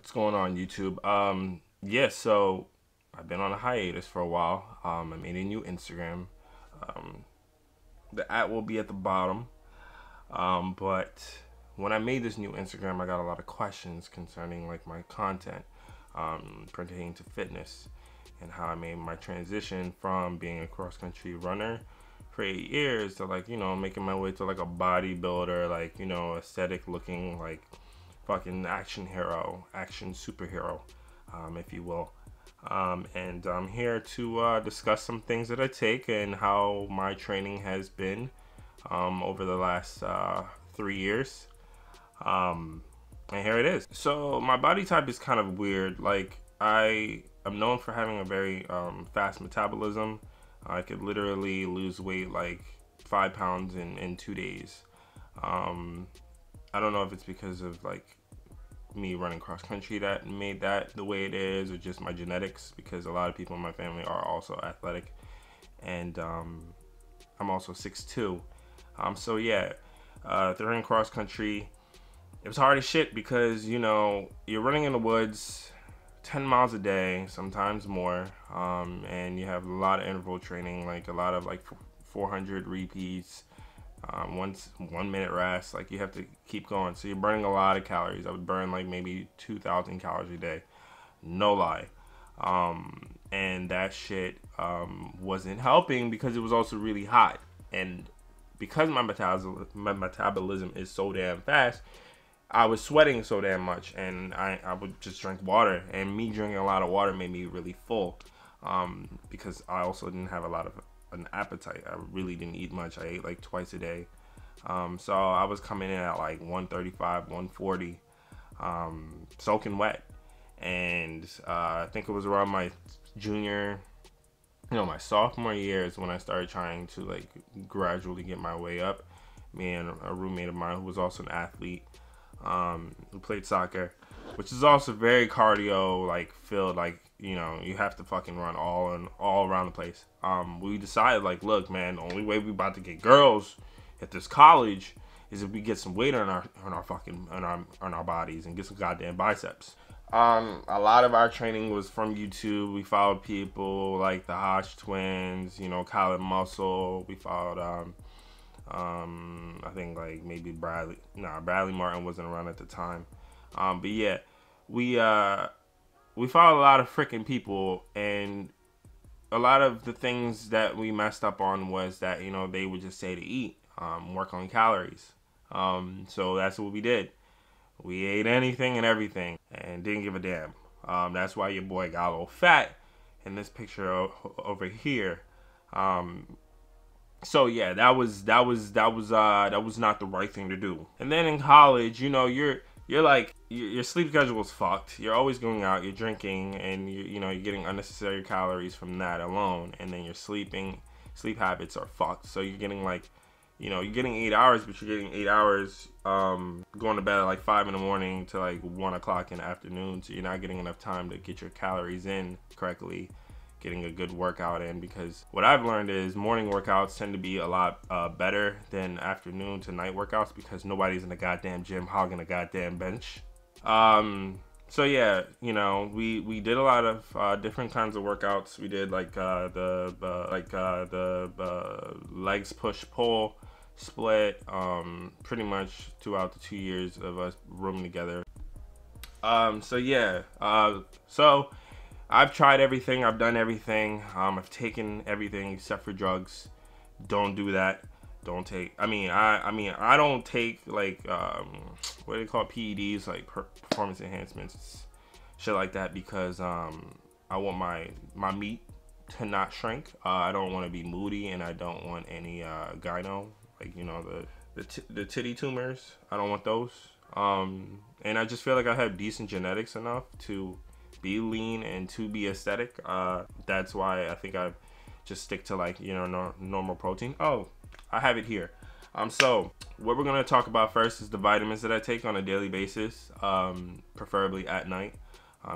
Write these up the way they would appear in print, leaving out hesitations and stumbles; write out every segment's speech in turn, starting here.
What's going on, YouTube? Yeah, so I've been on a hiatus for a while. I made a new Instagram. Um, the @ will be at the bottom. But when I made this new Instagram, I got a lot of questions concerning like my content pertaining to fitness and how I made my transition from being a cross country runner for 8 years to making my way to like a bodybuilder, aesthetic looking like fucking action hero, action superhero, if you will. And I'm here to discuss some things that I take and how my training has been over the last 3 years. Um, and here it is. So my body type is kind of weird. Like I am known for having a very fast metabolism. I could literally lose weight like 5 pounds in 2 days. Um, I don't know if it's because of like me running cross country that made that the way it is, or just my genetics, because a lot of people in my family are also athletic, and I'm also 6'2". So yeah, during cross country, it was hard as shit because you're running in the woods 10 miles a day, sometimes more, and you have a lot of interval training, like a lot of like 400 repeats, 1 minute rest. Like you have to keep going, so you're burning a lot of calories. I would burn like maybe 2,000 calories a day, no lie. And that shit wasn't helping because it was also really hot, and because my metabolism is so damn fast, I was sweating so damn much, and I would just drink water, and me drinking a lot of water made me really full, because I also didn't have a lot of an appetite. I really didn't eat much. I ate like twice a day. So I was coming in at like 135, 140, soaking wet. And I think it was around my junior, my sophomore year is when I started trying to like gradually get my way up. Me and a roommate of mine who was also an athlete, who played soccer, which is also very cardio like filled. Like you have to fucking run all around the place. We decided like, look, man, the only way we about to get girls at this college is if we get some weight on our fucking on our bodies and get some goddamn biceps. A lot of our training was from YouTube. We followed people like the Hodge twins, Kyle Muscle. We followed I think like maybe Bradley Martin wasn't around at the time. But yeah, we followed a lot of freaking people, and a lot of the things that we messed up on was that they would just say to eat, work on calories. So that's what we did. We ate anything and everything and didn't give a damn. That's why your boy got a little fat in this picture over here. So yeah, that was not the right thing to do. And then in college, you're like your sleep schedule is fucked. You're always going out, you're drinking, and you're getting unnecessary calories from that alone. And then your sleep habits are fucked. So you're getting like, you're getting 8 hours, but you're getting 8 hours going to bed at like 5 in the morning to like 1 o'clock in the afternoon. So you're not getting enough time to get your calories in correctly, getting a good workout in, because what I've learned is morning workouts tend to be a lot better than afternoon to night workouts, because nobody's in the goddamn gym hogging a goddamn bench. So yeah, we did a lot of different kinds of workouts. We did like the legs push pull split, pretty much throughout the 2 years of us rooming together. So yeah, so I've tried everything. I've done everything. I've taken everything except for drugs. Don't do that. Don't take. I don't take like what do they call it? PEDs, like performance enhancements, shit like that, because I want my meat to not shrink. I don't want to be moody, and I don't want any gyno, like the titty tumors. I don't want those. And I just feel like I have decent genetics enough to be lean and to be aesthetic. That's why I think I just stick to like normal protein. Oh, I have it here. So what we're gonna talk about first is the vitamins that I take on a daily basis, preferably at night,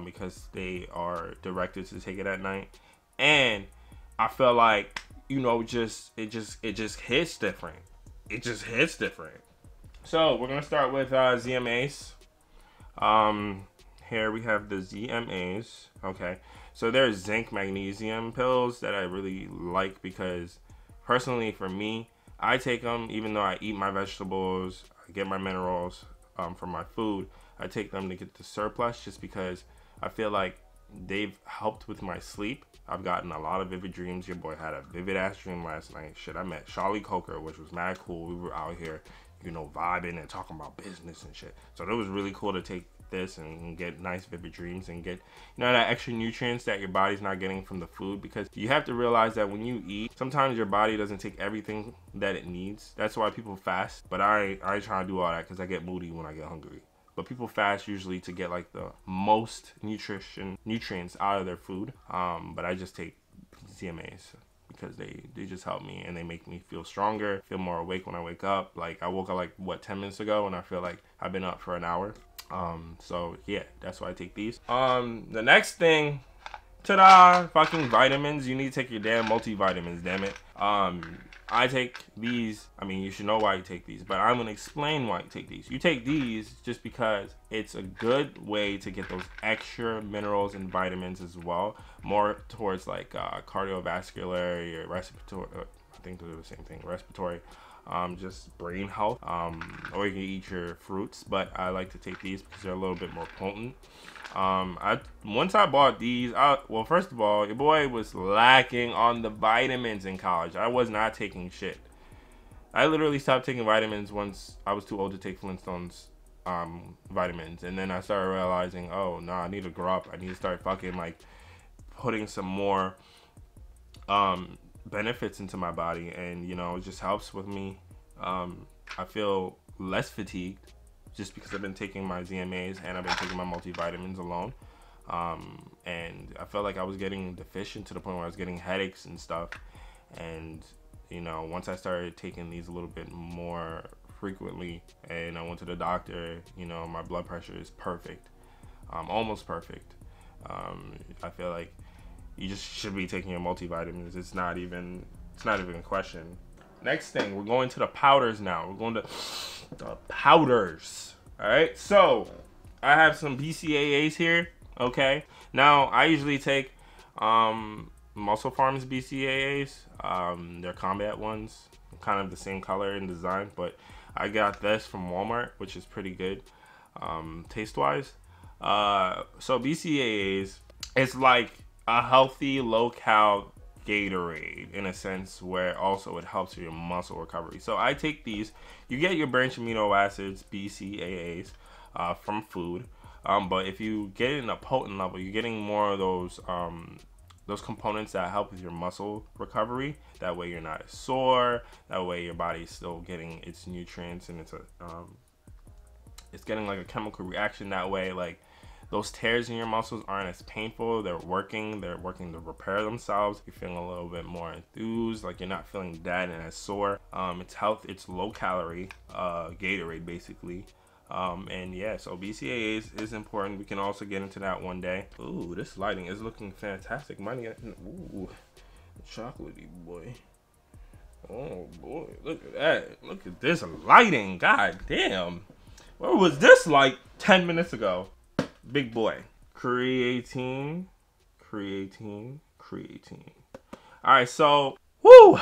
because they are directed to take it at night. And I feel like it just hits different. It just hits different. So we're gonna start with ZMAs. Here we have the ZMAs. Okay, so there's zinc magnesium pills that I really like because personally for me, I take them even though I eat my vegetables, I get my minerals from my food. I take them to get the surplus just because I feel like they've helped with my sleep. I've gotten a lot of vivid dreams. Your boy had a vivid ass dream last night. Shit, I met Charlie Coker, which was mad cool. We were out here, you know, vibing and talking about business and shit. So it was really cool to take this and get nice vivid dreams and get, you know, that extra nutrients that your body's not getting from the food, because you have to realize that when you eat, sometimes your body doesn't take everything that it needs. That's why people fast, but I try to do all that because I get moody when I get hungry. But people fast usually to get like the most nutrients out of their food. But I just take CMAs because they just help me and they make me feel stronger, feel more awake when I wake up. Like I woke up like what 10 minutes ago and I feel like I've been up for an hour. So yeah, that's why I take these. The next thing, ta-da, fucking vitamins. You need to take your damn multivitamins, damn it. I take these. I mean, you should know why you take these, but I'm gonna explain why you take these. You take these just because it's a good way to get those extra minerals and vitamins as well, more towards like cardiovascular, your respiratory. I think they're the same thing. Respiratory, just brain health. Or you can eat your fruits, but I like to take these because they're a little bit more potent. Once I bought these, well, first of all, your boy was lacking on the vitamins in college. I was not taking shit. I literally stopped taking vitamins once I was too old to take Flintstones vitamins, and then I started realizing, oh no, I need to grow up. I need to start fucking like putting some more benefits into my body, and you know, it just helps with me. I feel less fatigued just because I've been taking my ZMAs and I've been taking my multivitamins alone. And I felt like I was getting deficient to the point where I was getting headaches and stuff. And, you know, once I started taking these a little bit more frequently and I went to the doctor, you know, my blood pressure is perfect, almost perfect. I feel like you just should be taking your multivitamins. It's not even a question. Next thing, we're going to the powders now. We're going to the powders. All right, so I have some BCAAs here. Okay, now I usually take Muscle Farms BCAAs. They're combat ones, kind of the same color and design, but I got this from Walmart, which is pretty good taste wise. So BCAAs, it's like a healthy low-cal Gatorade in a sense, where also it helps your muscle recovery. So I take these. You get your branched amino acids, BCAAs, from food, but if you get it in a potent level, you're getting more of those components that help with your muscle recovery. That way you're not as sore. That way your body's still getting its nutrients, and it's getting like a chemical reaction that way. Like those tears in your muscles aren't as painful. They're working to repair themselves. You're feeling a little bit more enthused, like you're not feeling dead and as sore. It's low calorie Gatorade basically. And yeah, so BCAAs is important. We can also get into that one day. Ooh, this lighting is looking fantastic. Money, ooh, chocolatey boy. Oh boy, look at that. Look at this lighting. God damn. Where was this like 10 minutes ago? Big boy. Creatine. Alright, so whoo!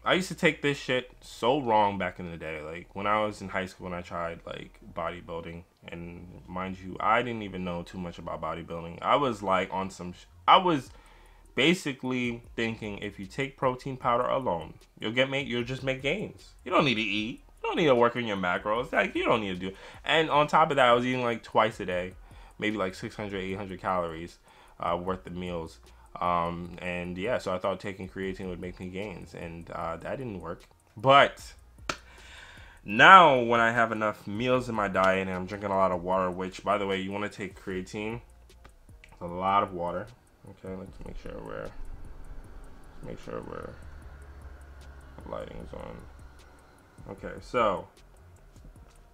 I used to take this shit so wrong back in the day. Like when I was in high school, when I tried like bodybuilding, and mind you, I didn't even know too much about bodybuilding. I was like on some I was basically thinking if you take protein powder alone, you'll just make gains. You don't need to eat. You don't need to work on your macros. Like, you don't need to do it. And on top of that, I was eating like twice a day, maybe like 600, 800 calories worth of meals. And yeah, so I thought taking creatine would make me gains, and that didn't work. But now when I have enough meals in my diet and I'm drinking a lot of water, which by the way, you want to take creatine, a lot of water. Okay, let's make sure the lighting's on. Okay, so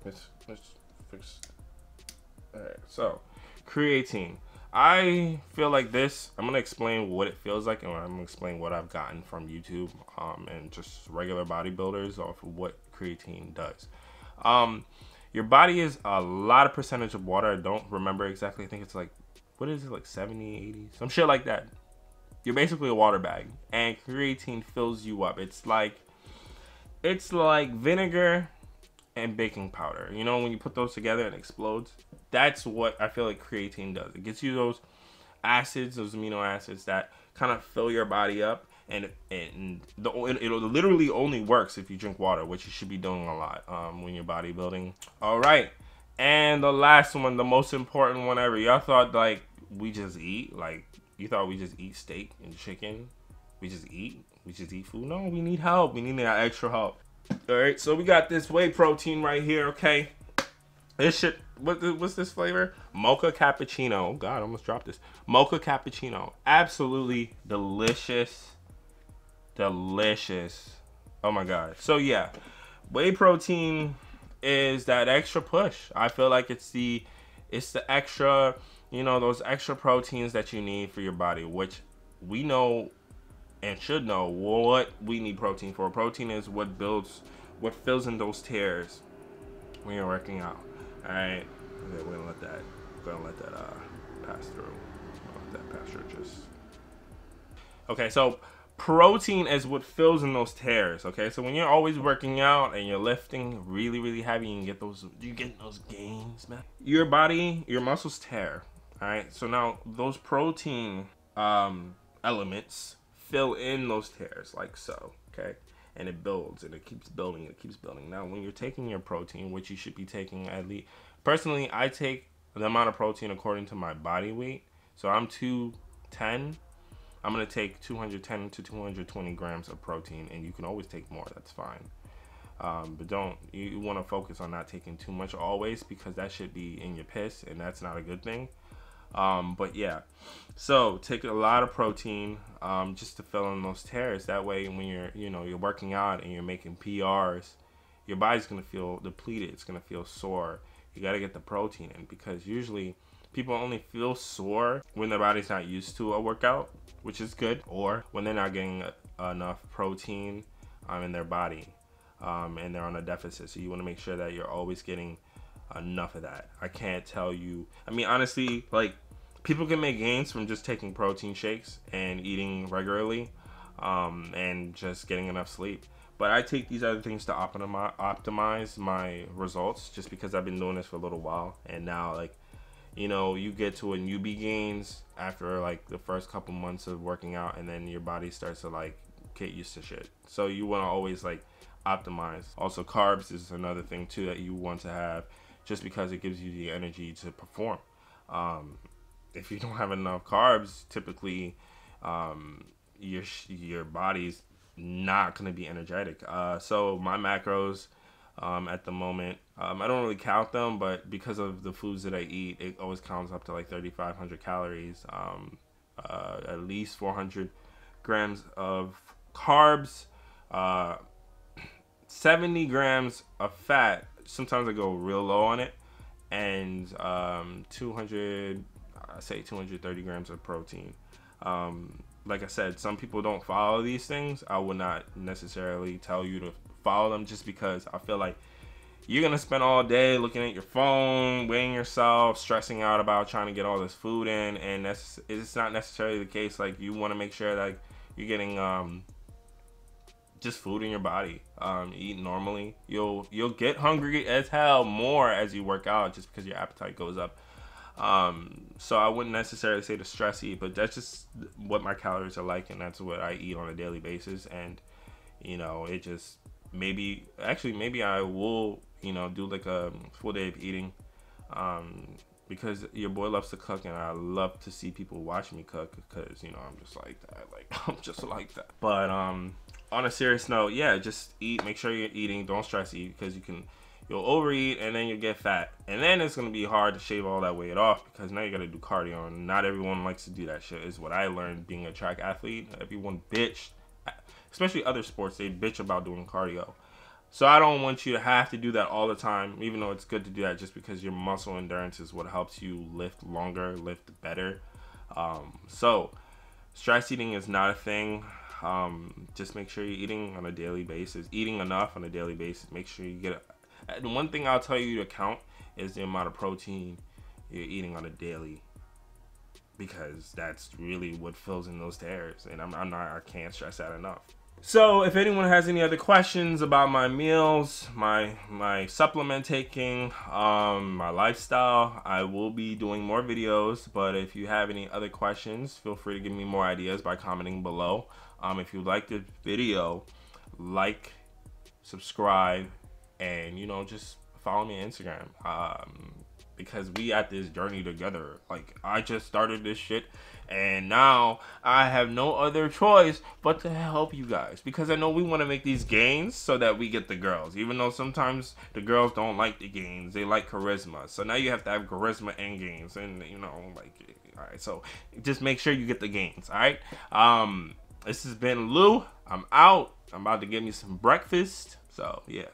let's fix. All right, so creatine. I feel like this. I'm gonna explain what it feels like, and I'm gonna explain what I've gotten from YouTube and just regular bodybuilders off of what creatine does. Your body is a lot of percentage of water. I don't remember exactly. I think it's like, what is it, like 70, 80, some shit like that. You're basically a water bag, and creatine fills you up. It's like vinegar and baking powder. You know, when you put those together and it explodes. That's what I feel like creatine does. It gets you those acids, those amino acids that kind of fill your body up, and it literally only works if you drink water, which you should be doing a lot when you're bodybuilding. All right, and the last one, the most important one ever. Y'all thought like we just eat, like you thought we just eat steak and chicken. We just eat food. No, we need help. We need that extra help. All right, so we got this whey protein right here. Okay, this shit. What's this flavor? Mocha cappuccino. Oh God, I almost dropped this. Mocha cappuccino. Absolutely delicious. Delicious. Oh my God. So yeah, whey protein is that extra push. I feel like it's the extra, you know, those extra proteins that you need for your body, which we know and should know what we need protein for. Protein is what fills in those tears when you're working out. All right, okay, we're gonna let that pass through. Let that pass through. Just okay. So protein is what fills in those tears. Okay, so when you're always working out and you're lifting really, really heavy, and you get those gains, man. Your body, your muscles tear. All right, so now those protein elements fill in those tears like so. Okay. And it builds and it keeps building. It keeps building. Now, when you're taking your protein, which you should be taking at least, personally, I take the amount of protein according to my body weight. So I'm 210. I'm gonna take 210 to 220 grams of protein, and you can always take more. That's fine. But you want to focus on not taking too much always, because that should be in your piss, and that's not a good thing. But yeah, so take a lot of protein just to fill in those tears. That way, when you're working out and you're making PRs, your body's gonna feel depleted. It's gonna feel sore. You gotta get the protein in, because usually people only feel sore when their body's not used to a workout, which is good, or when they're not getting enough protein in their body, and they're on a deficit. So you want to make sure that you're always getting enough of that. I can't tell you. I mean, honestly, like, people can make gains from just taking protein shakes and eating regularly, and just getting enough sleep. But I take these other things to optimize my results, just because I've been doing this for a little while, and now, like, you get to a newbie gains after like the first couple months of working out, and then your body starts to like get used to shit. So you want to always like optimize. Also, carbs is another thing too that you want to have, just because it gives you the energy to perform. If you don't have enough carbs, typically your body's not going to be energetic. So my macros at the moment, I don't really count them, but because of the foods that I eat, it always counts up to like 3,500 calories, at least 400 grams of carbs, 70 grams of fat. Sometimes I go real low on it, and 230 grams of protein. Like I said, some people don't follow these things. I would not necessarily tell you to follow them, just because I feel like you're gonna spend all day looking at your phone, weighing yourself, stressing out about trying to get all this food in, and it's not necessarily the case. Like, you want to make sure that you're getting just food in your body. Eat normally. You'll get hungry as hell more as you work out, just because your appetite goes up. So I wouldn't necessarily say to stress eat, but that's just what my calories are like, and that's what I eat on a daily basis. And it just maybe I will do like a full day of eating, because your boy loves to cook, and I love to see people watch me cook, because I'm just like that. I'm just like that. But on a serious note, yeah, just eat. Make sure you're eating. Don't stress eat, because you'll overeat, and then you'll get fat, and then it's gonna be hard to shave all that weight off, because now you gotta do cardio, and not everyone likes to do that shit. Is what I learned being a track athlete. Everyone bitch, especially other sports, they bitch about doing cardio. So I don't want you to have to do that all the time, even though it's good to do that, just because your muscle endurance is what helps you lift longer, lift better. So stress eating is not a thing. Just make sure you're eating on a daily basis, eating enough on a daily basis. Make sure you get The one thing I'll tell you to count is the amount of protein you're eating on a daily, because that's really what fills in those tears. And I can't stress that enough. So if anyone has any other questions about my meals, my supplement taking, my lifestyle, I will be doing more videos. But if you have any other questions, feel free to give me more ideas by commenting below. If you like the video, like, subscribe, and just follow me on Instagram. Because we at this journey together. Like, I just started this shit, and now I have no other choice but to help you guys, because I know we want to make these gains so that we get the girls, even though sometimes the girls don't like the gains, they like charisma. So now you have to have charisma and gains, and like, all right, so just make sure you get the gains. All right, this has been Lou. I'm out. I'm about to get me some breakfast, so yeah.